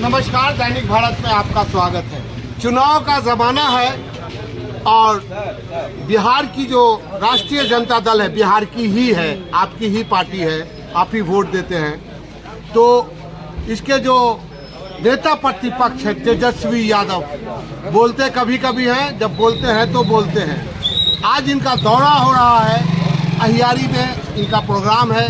नमस्कार, दैनिक भारत में आपका स्वागत है। चुनाव का ज़माना है और बिहार की जो राष्ट्रीय जनता दल है, बिहार की ही है, आपकी ही पार्टी है, आप ही वोट देते हैं। तो इसके जो नेता प्रतिपक्ष है तेजस्वी यादव, बोलते कभी कभी हैं, जब बोलते हैं तो बोलते हैं। आज इनका दौरा हो रहा है, अहियारी में इनका प्रोग्राम है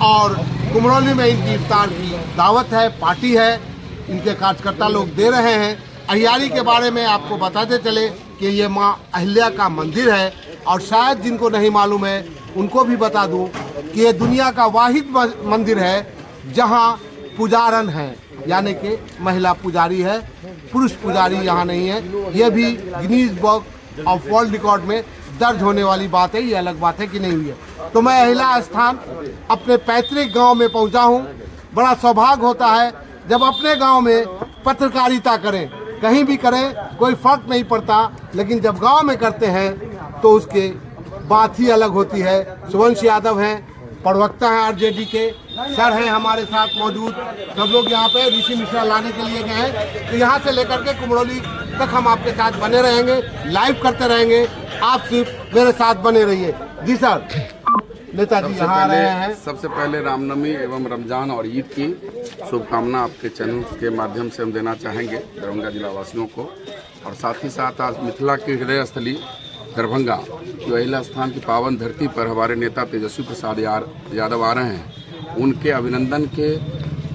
और कुमरौली में इनकी इफ्तार की दावत है, पार्टी है, इनके कार्यकर्ता लोग दे रहे हैं। अहियारी के बारे में आपको बताते चले कि ये माँ अहिल्या का मंदिर है और शायद जिनको नहीं मालूम है उनको भी बता दूं कि ये दुनिया का वाहिद मंदिर है जहां पुजारन है, यानी कि महिला पुजारी है, पुरुष पुजारी यहाँ नहीं है। ये भी Guinness book of world record में दर्ज होने वाली बात है। ये अलग बात है कि नहीं हुई है। तो मैं अहिल्या स्थान अपने पैतृक गांव में पहुंचा हूं। बड़ा सौभाग्य होता है जब अपने गांव में पत्रकारिता करें, कहीं भी करें कोई फर्क नहीं पड़ता, लेकिन जब गांव में करते हैं तो उसके बात ही अलग होती है। सुवंश यादव हैं, प्रवक्ता हैं आरजेडी के, सर हैं हमारे साथ मौजूद। सब लोग यहाँ पे ऋषि मिश्रा लाने के लिए गए हैं। तो यहाँ से लेकर के कुमरौली तक हम आपके साथ बने रहेंगे, लाइव करते रहेंगे। आप सिर्फ मेरे साथ बने रहिए। जी सर। नेताजी यहाँ आ रहे हैं। सबसे पहले रामनवमी एवं रमजान और ईद की शुभकामना आपके चैनल के माध्यम से हम देना चाहेंगे दरभंगा जिला वासियों को। और साथ ही साथ आज मिथिला की हृदय स्थली दरभंगा जो अहिल्या स्थान की पावन धरती पर हमारे नेता तेजस्वी प्रसाद यादव आ रहे हैं, उनके अभिनंदन के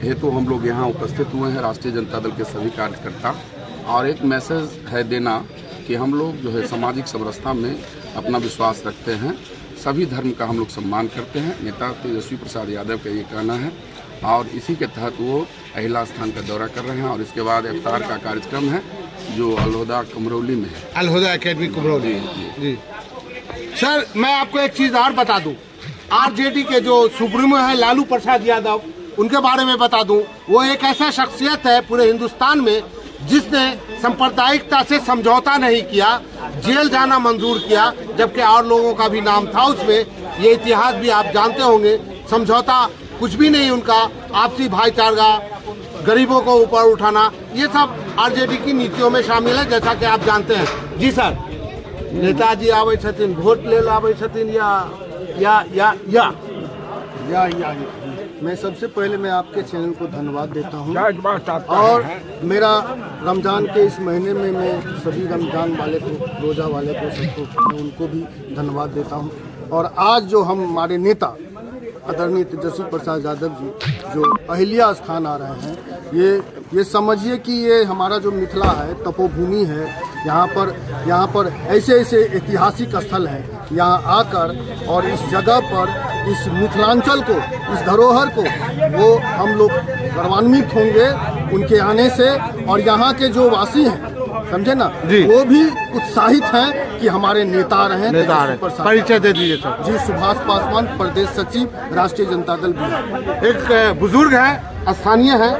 हेतु हम लोग यहाँ उपस्थित हुए हैं, राष्ट्रीय जनता दल के सभी कार्यकर्ता। और एक मैसेज है देना कि हम लोग जो है सामाजिक समरसता में अपना विश्वास रखते हैं, सभी धर्म का हम लोग सम्मान करते हैं। नेता तेजस्वी प्रसाद यादव का ये कहना है और इसी के तहत वो अहिल्या स्थान का दौरा कर रहे हैं। और इसके बाद इफ्तार का कार्यक्रम है जो अलहुदा कुमरौली में है, अलहुदा एकेडमी कुमरौली। जी सर, मैं आपको एक चीज़ और बता दूं, आरजेडी के जो सुप्रीमो है लालू प्रसाद यादव, उनके बारे में बता दूं। वो एक ऐसा शख्सियत है पूरे हिंदुस्तान में जिसने सांप्रदायिकता से समझौता नहीं किया, जेल जाना मंजूर किया, जबकि और लोगों का भी नाम था उसमें। ये इतिहास भी आप जानते होंगे। समझौता कुछ भी नहीं उनका, आपसी भाईचारा, गरीबों को ऊपर उठाना, ये सब आरजेडी की नीतियों में शामिल है, जैसा कि आप जानते हैं। जी सर। नेताजी आवे छथिन, वोट ले आवे छथिन या मैं सबसे पहले मैं आपके चैनल को धन्यवाद देता हूं और मेरा रमज़ान के इस महीने में मैं सभी रमज़ान वाले को, रोज़ा वाले को, सबको मैं उनको भी धन्यवाद देता हूं। और आज जो हम हमारे नेता आदरणीय तेजस्वी प्रसाद यादव जी जो अहिल्या स्थान आ रहे हैं, ये समझिए कि ये हमारा जो मिथिला है, तपोभूमि है। यहाँ पर ऐसे ऐतिहासिक स्थल हैं। यहाँ आकर और इस जगह पर इस मिथिलांचल को, इस धरोहर को वो हम लोग गौरवान्वित होंगे उनके आने से। और यहाँ के जो वासी हैं, समझे ना, वो भी उत्साहित हैं कि हमारे नेता रहे। परिचय दे दीजिए सर। जी, सुभाष पासवान, प्रदेश सचिव, राष्ट्रीय जनता दल बिहार। एक बुजुर्ग है, स्थानीय है।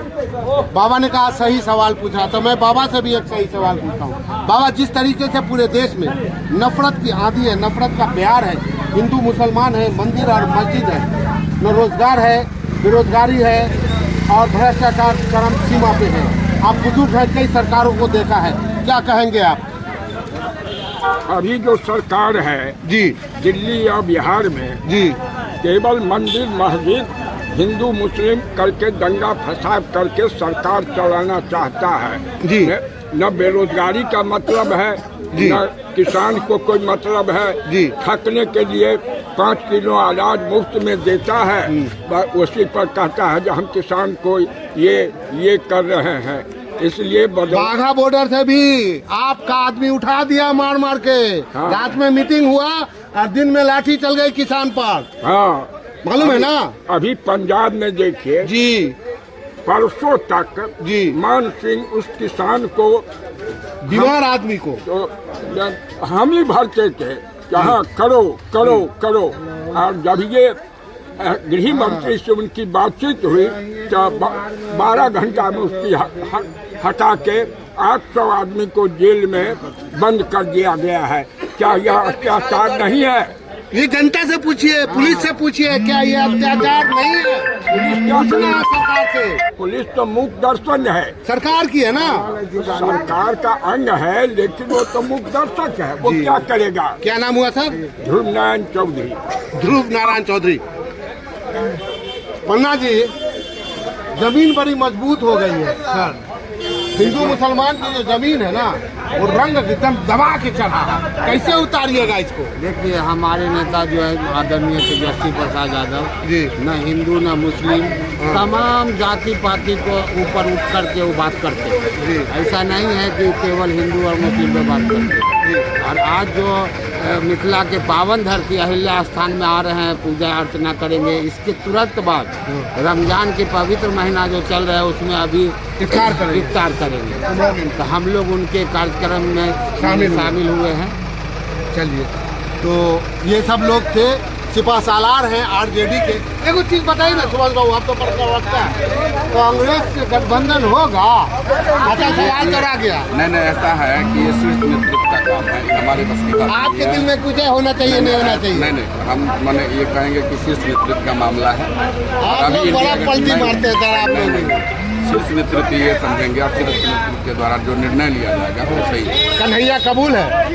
बाबा ने कहा सही सवाल पूछा, तो मैं बाबा से भी एक सही सवाल पूछता हूँ। बाबा, जिस तरीके से पूरे देश में नफरत की आंधी है, नफरत का प्यार है, हिंदू मुसलमान है, मंदिर और मस्जिद है, न रोजगार है, बेरोजगारी है और भ्रष्टाचार चरम सीमा पे है। आप बुजुर्ग हैं, कई सरकारों को देखा है, क्या कहेंगे आप? अभी जो सरकार है जी, दिल्ली और बिहार में जी, केवल मंदिर मस्जिद हिंदू मुस्लिम करके दंगा फसाद करके सरकार चलाना चाहता है जी। न बेरोजगारी का मतलब है, न किसान को कोई मतलब है जी। खटने के लिए 5 किलो अनाज मुफ्त में देता है, उसी पर कहता है जो हम किसान को ये कर रहे हैं। इसलिए बाघा बॉर्डर से भी आपका आदमी उठा दिया मार मार के। हाँ। रात में मीटिंग हुआ और दिन में लाठी चल गई किसान पर। हाँ, मालूम है ना? अभी पंजाब में देखिए जी, परसों तक जी, मान सिंह उस किसान को, बीमार आदमी को, तो हम ही भरते थे कहाँ करो करो करो। और जब ये गृह मंत्री से उनकी बातचीत हुई तो 12 घंटा में उसकी हटा के 800 आदमी को जेल में बंद कर दिया गया है। क्या यह अत्याचार नहीं है? ये जनता से पूछिए, पुलिस से पूछिए, क्या ये अत्याचार नहीं है? पूछना है सरकार से। पुलिस तो मुख दर्शन है, सरकार की है ना, सरकार का अंग है, लेकिन वो तो मुख दर्शक है। वो क्या करेगा? क्या नाम हुआ सर? ध्रुव नारायण चौधरी। ध्रुव नारायण चौधरी। पन्ना जी, जमीन बड़ी मजबूत हो गई है सर। हिंदू मुसलमान की जो जमीन है ना, वो रंग एकदम दबा के चढ़ा है। कैसे उतारिएगा इसको? देखिए, हमारे नेता जो है आदरणीय तेजस्वी प्रसाद यादव जी, न हिंदू न मुस्लिम, तमाम जाति पाति को ऊपर उठ करके वो बात करते हैं। ऐसा नहीं है कि केवल हिंदू और मुस्लिम पे बात करते हैं। और आज जो मिथिला के पावन धरती अहिल्या स्थान में आ रहे हैं, पूजा अर्चना करेंगे, इसके तुरंत बाद रमजान के पवित्र महीना जो चल रहा है उसमें अभी इफ्तार करेंगे। तो हम लोग उनके कार्यक्रम में शामिल हुए हैं। चलिए, तो ये सब लोग थे, सिपा सालार हैं आरजेडी के। एक चीज बताइए ना सुभाष बाबू, आप तो प्रवक्ता है, कांग्रेस से गठबंधन होगा? अच्छा, सवाल तो रह गया। नहीं, ऐसा है कि ये शीर्ष नेतृत्व का काम है, ये हमारे बस की बात नहीं आपके है। दिल में कुछ है, होना चाहिए नहीं होना चाहिए? नहीं, हम मैंने ये कहेंगे कि शीर्ष नेतृत्व का मामला है। आप लोग बड़ा पलटी मारते हैं सर, आप लोग। शीर्ष नेतृत्व ये समझेंगे, आप शीर्ष नेतृत्व के द्वारा जो निर्णय लिया जाएगा वो सही है। कन्हैया कबूल है?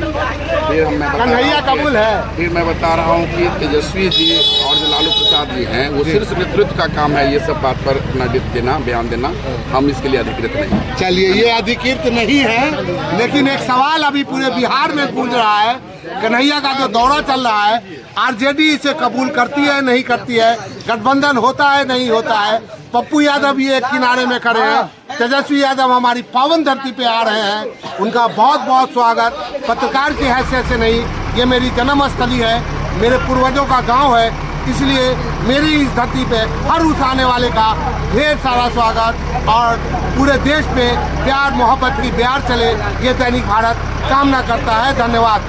कन्हैया कबूल है? फिर मैं बता रहा हूँ कि तेजस्वी जी और जो लालू प्रसाद जी हैं, वो शीर्ष नेतृत्व का काम है ये सब बात पर अपना देना, बयान देना। हम इसके लिए अधिकृत नहीं। चलिए, ये अधिकृत नहीं है, लेकिन एक सवाल अभी पूरे बिहार में गूंज रहा है। कन्हैया का जो दौरा चल रहा है, आरजेडी इसे कबूल करती है नहीं करती है? गठबंधन होता है नहीं होता है? पप्पू यादव भी एक किनारे में खड़े हैं, तेजस्वी यादव हमारी पावन धरती पे आ रहे हैं, उनका बहुत बहुत स्वागत। पत्रकार की हैसियत से नहीं, ये मेरी जन्मस्थली है, मेरे पूर्वजों का गांव है, इसलिए मेरी इस धरती पे हर उस आने वाले का ढेर सारा स्वागत। और पूरे देश में प्यार मोहब्बत की बयार चले, ये दैनिक भारत कामना करता है। धन्यवाद।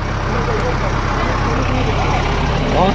बहुत